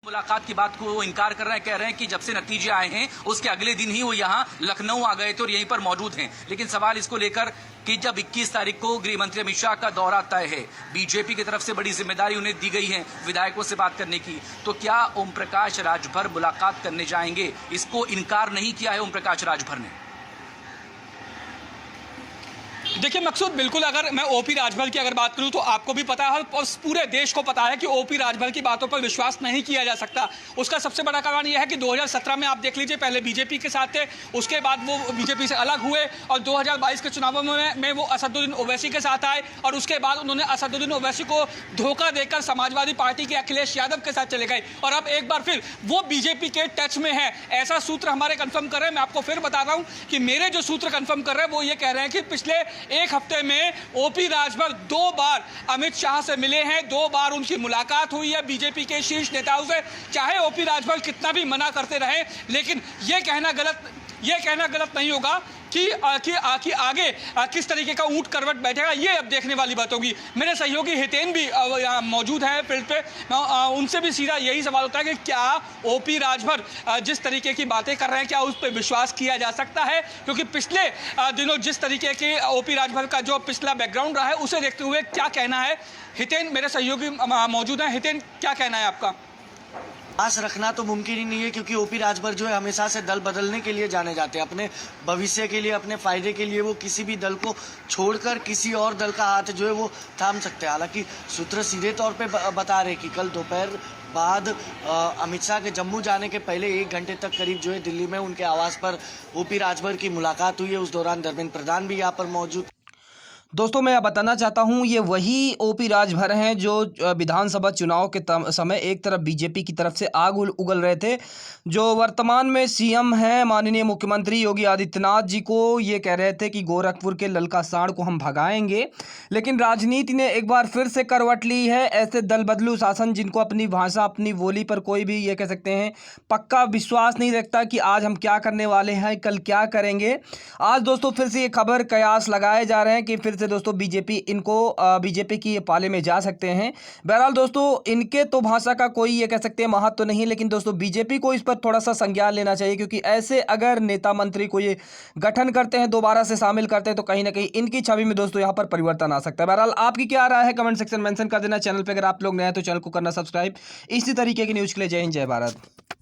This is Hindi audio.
मुलाकात की बात को वो इनकार कर रहे हैं, कह रहे हैं कि जब से नतीजे आए हैं उसके अगले दिन ही वो यहाँ लखनऊ आ गए थे और यहीं पर मौजूद हैं। लेकिन सवाल इसको लेकर कि जब 21 तारीख को गृह मंत्री अमित शाह का दौरा तय है, बीजेपी की तरफ से बड़ी जिम्मेदारी उन्हें दी गई है विधायकों से बात करने की, तो क्या ओम प्रकाश राजभर मुलाकात करने जाएंगे? इसको इनकार नहीं किया है ओम प्रकाश राजभर ने। देखिए मकसूद, बिल्कुल अगर मैं ओपी राजभर की अगर बात करूं तो आपको भी पता है और पूरे देश को पता है कि ओपी राजभर की बातों पर विश्वास नहीं किया जा सकता। उसका सबसे बड़ा कारण यह है कि 2017 में आप देख लीजिए, पहले बीजेपी के साथ थे, उसके बाद वो बीजेपी से अलग हुए और 2022 के चुनावों में वो असदुद्दीन ओवैसी के साथ आए और उसके बाद उन्होंने असदुद्दीन ओवैसी को धोखा देकर समाजवादी पार्टी के अखिलेश यादव के साथ चले गए और अब एक बार फिर वो बीजेपी के टच में है, ऐसा सूत्र हमारे कंफर्म कर रहे हैं। मैं आपको फिर बता रहा हूं कि मेरे जो सूत्र कंफर्म कर रहे हैं वो ये कह रहे हैं कि पिछले एक हफ्ते में ओपी राजभर 2 बार अमित शाह से मिले हैं, 2 बार उनकी मुलाकात हुई है बीजेपी के शीर्ष नेताओं से। चाहे ओपी राजभर कितना भी मना करते रहे, लेकिन ये कहना गलत नहीं होगा कि आगे किस तरीके का ऊंट करवट बैठेगा, ये अब देखने वाली बात होगी। मेरे सहयोगी हितेन भी यहाँ मौजूद है फील्ड पे, उनसे भी सीधा यही सवाल होता है कि क्या ओपी राजभर जिस तरीके की बातें कर रहे हैं क्या उस पर विश्वास किया जा सकता है? क्योंकि पिछले दिनों जिस तरीके के ओपी राजभर का जो पिछला बैकग्राउंड रहा है उसे देखते हुए क्या कहना है? हितेन मेरे सहयोगी मौजूद हैं। हितेन, क्या कहना है आपका? आस रखना तो मुमकिन ही नहीं है, क्योंकि ओपी राजभर जो है हमेशा से दल बदलने के लिए जाने जाते हैं। अपने भविष्य के लिए, अपने फायदे के लिए वो किसी भी दल को छोड़कर किसी और दल का हाथ जो है वो थाम सकते हैं। हालांकि सूत्र सीधे तौर पे बता रहे कि कल दोपहर बाद अमित शाह के जम्मू जाने के पहले 1 घंटे तक करीब जो है दिल्ली में उनके आवास पर ओपी राजभर की मुलाकात हुई है। उस दौरान धर्मेंद्र प्रधान भी यहाँ पर मौजूद। दोस्तों, मैं बताना चाहता हूं, ये वही ओपी राजभर हैं जो विधानसभा चुनाव के समय एक तरफ बीजेपी की तरफ से आग उगल रहे थे, जो वर्तमान में सीएम हैं माननीय मुख्यमंत्री योगी आदित्यनाथ जी को ये कह रहे थे कि गोरखपुर के ललका सांड को हम भगाएंगे। लेकिन राजनीति ने एक बार फिर से करवट ली है। ऐसे दल बदलू शासन जिनको अपनी भाषा, अपनी बोली पर कोई भी ये कह सकते हैं पक्का विश्वास नहीं रखता कि आज हम क्या करने वाले हैं, कल क्या करेंगे। आज दोस्तों फिर से ये खबर कयास लगाए जा रहे हैं कि फिर से दोस्तों बीजेपी की पाले में जा सकते हैं। बहरहाल दोस्तों, इनके तो भाषा का कोई ये कह सकते हैं महत्व तो नहीं, लेकिन दोस्तों बीजेपी को इस पर थोड़ा सा संज्ञान लेना चाहिए, क्योंकि ऐसे अगर नेता मंत्री को ये गठन करते हैं, दोबारा से शामिल करते हैं, तो कहीं ना कहीं इनकी छवि में दोस्तों यहाँ पर परिवर्तन आ सकता है। बहरहाल आपकी क्या राय है कमेंट सेक्शन में मेंशन कर देना। चैनल पर अगर आप लोग नए हैं तो चैनल को करना सब्सक्राइब। इसी तरीके की न्यूज़ के लिए जय हिंद, जय भारत।